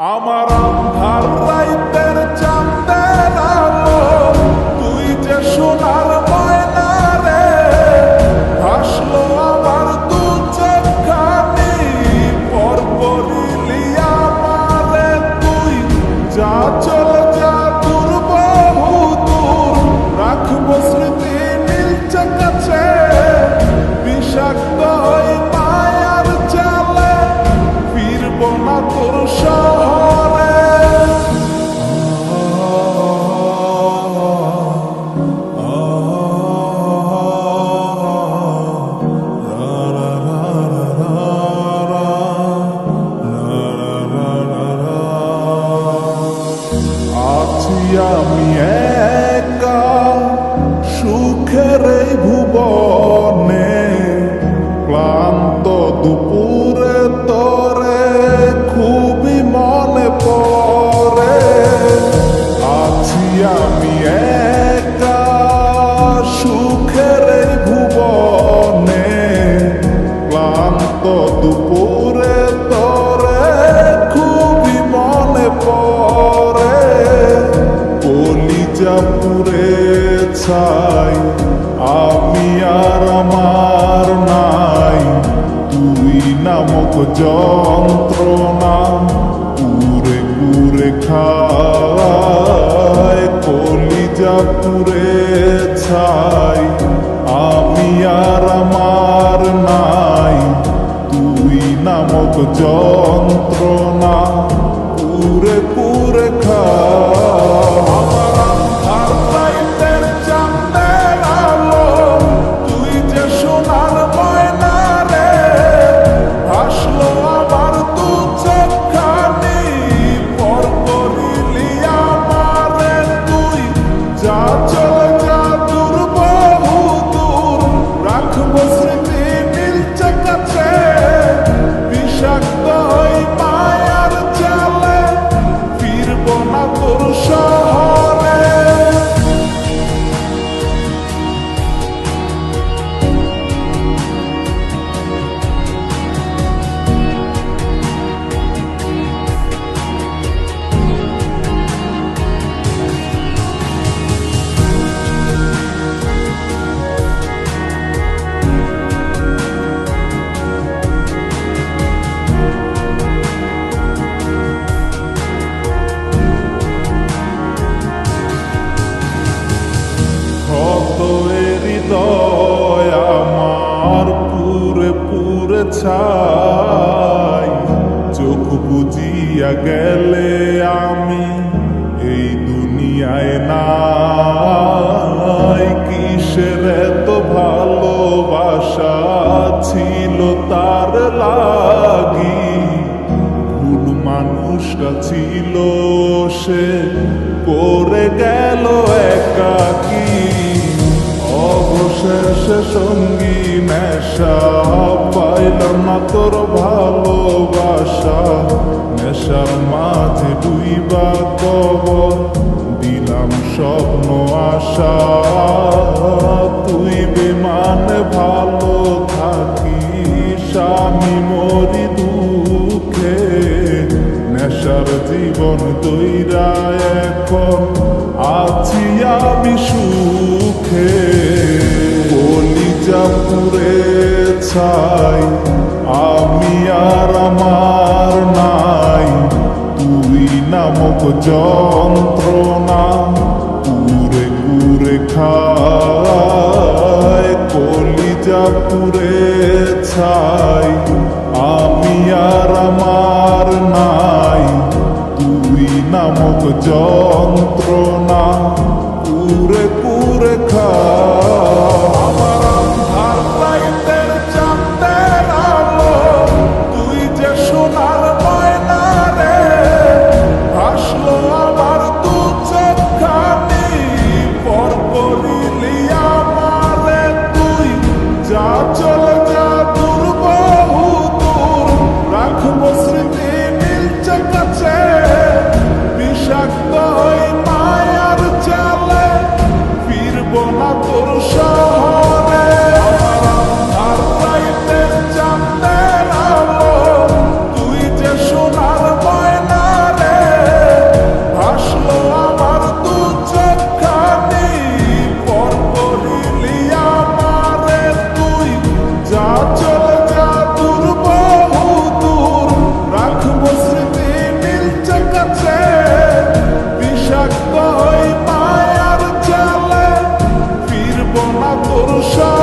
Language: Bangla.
আমার আন্ধার রাইতের চাঁদের আলো, তুই যে সোনার ময়না রে, ভাসলো আমার দু চোখখানি, পর বলিলি আমারে তুই, যা চলে যা দূর বহু দূর, রাখবো স্মৃতি নীলচে কাছে, বিষাক্ত ওই মায়ার জালে, ফিরবো না তোর শহরে। আছি আমি একা সুখের এই ভুবনে, ক্লান্ত দুপুরে তোরে খুবই মনে পড়ে। আছি আমি একা সুখের এই ভুবনে, ক্লান্ত দুপুরে তোরে খুবই মনে পড়ে। কলিজা পুড়ে ছাই আমি আর আমার নাই, তুই নামক যন্ত্রণা পুরে পুরে খায়। কলিজা পুড়ে ছাই আমি আর আমার নাই, তুই নামক যন্ত্রণা পুরে পুরে খায়। আমার আন্ধার রাইতের চাঁদের আলো, তুই যে সোনার ময়না রে, ভাসলো আমার দু চোখখানি, পর বলিলি আমারে তুই, যা চলে যা দূর বহু দূর, রাখবো স্মৃতি নীলচে কাছে, বিষাক্ত ওই মায়ার জালে, ফিরবো না তোর শহরে। কত হৃদয় আমার পুরে পুরে ছাই, চোখ বুজিয়া গেলে আমি এই দুনিয়ায় নাই। কিসের এত ভালোবাসা ছিল তার লাগি, ভুল মানুষটা ছিল সে, করে গেল একাকী। অবশেষে সঙ্গী নেশা, পাইলাম না তোর ভালোবাসা, নেশার মাঝে ডুইবা কবর দিলাম স্বপ্ন আশা। তুই বিমানে ভালো থাকিস, আমি মরি দুঃখে, নেশার জীবন তৈরা এখন আছি আমি সুখে। কলিজা পুড়ে ছাই আমি আর আমার নাই, তুই নামক যন্ত্রণা পুরে পুরে খায়। কলিজা পুড়ে ছাই আমি আর আমার নাই, তুই নামক যন্ত্রণা পুরে পুরে খায়। আমার আন্ধার রাইতের চাঁদের আলো, তুই যে সোনার ময়না রে, ভাসলো আমার দু চোখখানি, পর বলিলি আমারে তুই, যা চলে যা দূর বহু দূর, রাখবো স্মৃতি নীলচে কাছে, বিষাক্ত ওই মায়ার জালে, সংসার